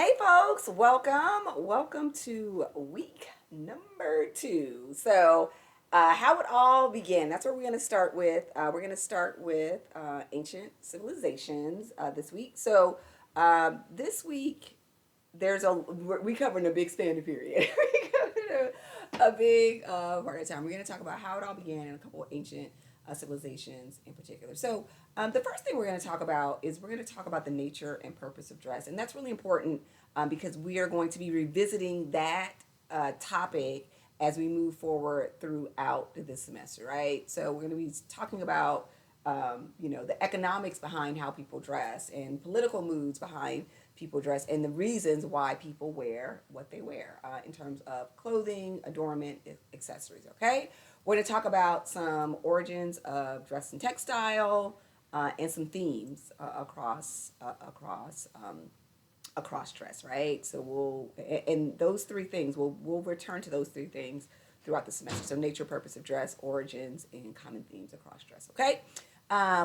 Hey folks, welcome to week number 2. How it all began. That's where we're going to start with. We're going to start with ancient civilizations this week. This week we covering a big standard period. We covered a big part of time. We're going to talk about how it all began in a couple of ancient civilizations in particular. The first thing we're going to talk about is we're going to talk about the nature and purpose of dress, and that's really important because we are going to be revisiting that topic as we move forward throughout this semester, right? So we're going to be talking about the economics behind how people dress and political moods behind people dress and the reasons why people wear what they wear in terms of clothing, adornment, accessories. Okay, we're going to talk about some origins of dress and textile and some themes across dress, right? So and those three things we'll return to those three things throughout the semester. So nature, purpose of dress, origins, and common themes across dress. Okay.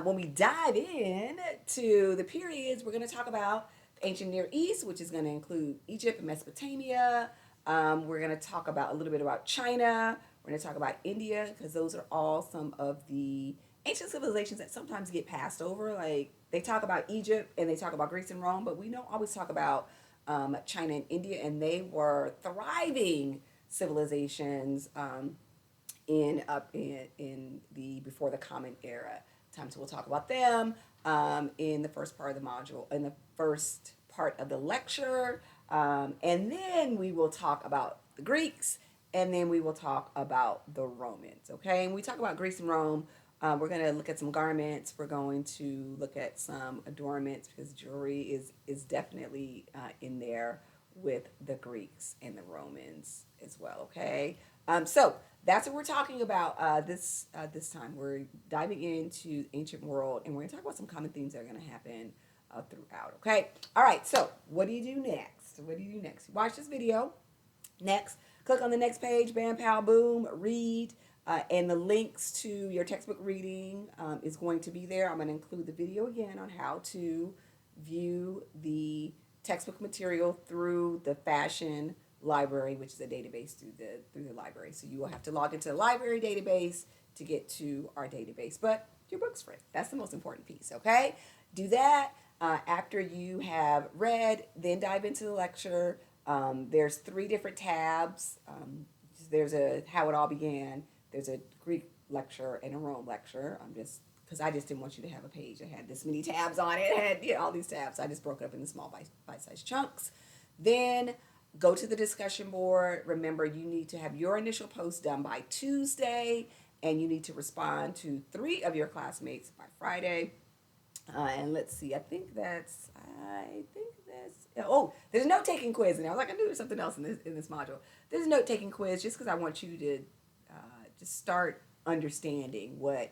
When we dive in to the periods, we're going to talk about the ancient Near East, which is going to include Egypt and Mesopotamia. We're going to talk about a little bit about China. We're going to talk about India because those are all some of the ancient civilizations that sometimes get passed over. Like they talk about Egypt and they talk about Greece and Rome, but we don't always talk about China and India, and they were thriving civilizations in the before the Common Era time. So we'll talk about them in the first part of the module, in the first part of the lecture, and then we will talk about the Greeks, and then we will talk about the Romans. Okay, and we talk about Greece and Rome. We're going to look at some garments. We're going to look at some adornments because jewelry is definitely in there with the Greeks and the Romans as well. Okay, so that's what we're talking about this time. We're diving into the ancient world, and we're going to talk about some common themes that are going to happen throughout. Okay, all right. So what do you do next? What do you do next? Watch this video. Next, click on the next page. Bam, pow, boom. Read. And the links to your textbook reading is going to be there. I'm going to include the video again on how to view the textbook material through the Fashion Library, which is a database through the library. So you will have to log into the library database to get to our database. But your book's free. That's the most important piece, okay? Do that after you have read, then dive into the lecture. There's 3 different tabs. There's a How It All Began. There's a Greek lecture and a Rome lecture. Because I just didn't want you to have a page that had this many tabs on it. It had all these tabs. So I just broke it up into small bite-sized chunks. Then go to the discussion board. Remember, you need to have your initial post done by Tuesday, and you need to respond to 3 of your classmates by Friday. And let's see, I think that's, oh, there's a note taking quiz. And I was like, I knew there was something else in this module. There's a note taking quiz just because I want you to just start understanding what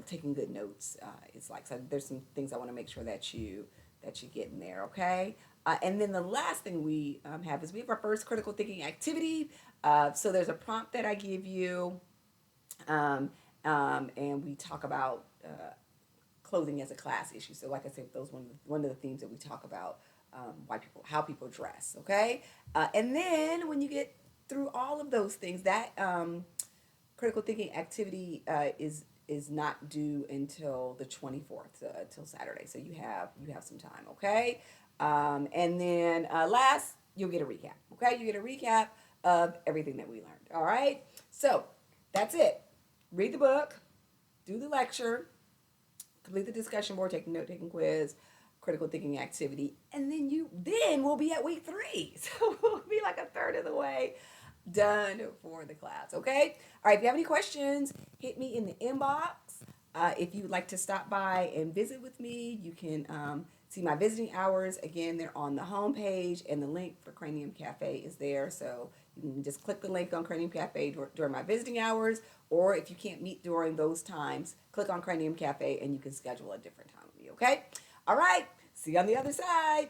taking good notes is like. So there's some things I want to make sure that you get in there, okay? And then the last thing we have is we have our first critical thinking activity. So there's a prompt that I give you, and we talk about clothing as a class issue. So like I said, those one of the themes that we talk about, how people dress, okay? And then when you get through all of those things, that critical thinking activity is not due until the 24th, till Saturday. So you have some time, okay? And then last, you'll get a recap, okay? You get a recap of everything that we learned, all right? So that's it. Read the book, do the lecture, complete the discussion board, take the note-taking quiz, critical thinking activity, and then we'll be at week 3. So we'll be like a third of the way done for the class, okay? All right, if you have any questions, hit me in the inbox. If you'd like to stop by and visit with me, you can see my visiting hours. Again, they're on the homepage, and the link for Cranium Cafe is there. So you can just click the link on Cranium Cafe during my visiting hours, or if you can't meet during those times, click on Cranium Cafe and you can schedule a different time with me, okay? All right, see you on the other side.